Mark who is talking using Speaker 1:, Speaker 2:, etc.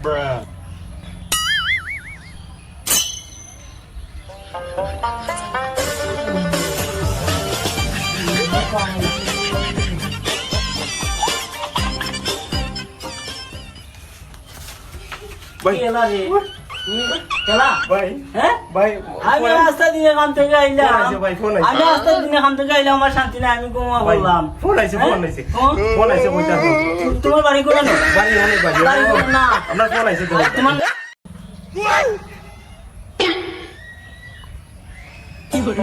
Speaker 1: Bruh. ভাই
Speaker 2: কেলা রে কেলা
Speaker 1: ভাই
Speaker 2: হ্যাঁ
Speaker 1: ভাই
Speaker 2: আমি রাস্তা দিয়ে কাম থেকে আইলাম
Speaker 1: ফোন আইছে ভাই, ফোন আইছে।
Speaker 2: আমি রাস্তা দিয়ে কাম থেকে আইলাম আমার শান্তি নাই আমি ঘুমা
Speaker 1: ভাই
Speaker 2: বললাম
Speaker 1: ফোন আইছে
Speaker 2: হ্যাঁ?
Speaker 1: ফোন আইছে
Speaker 2: হ্যাঁ?
Speaker 1: ফোন আইছে কইতা
Speaker 2: তোমার বাড়ি করে না
Speaker 1: বাড়ি অনেক বাড়ি
Speaker 2: বাড়ি করে না
Speaker 1: আপনার ফোন আইছে তো
Speaker 2: তোমার কি করে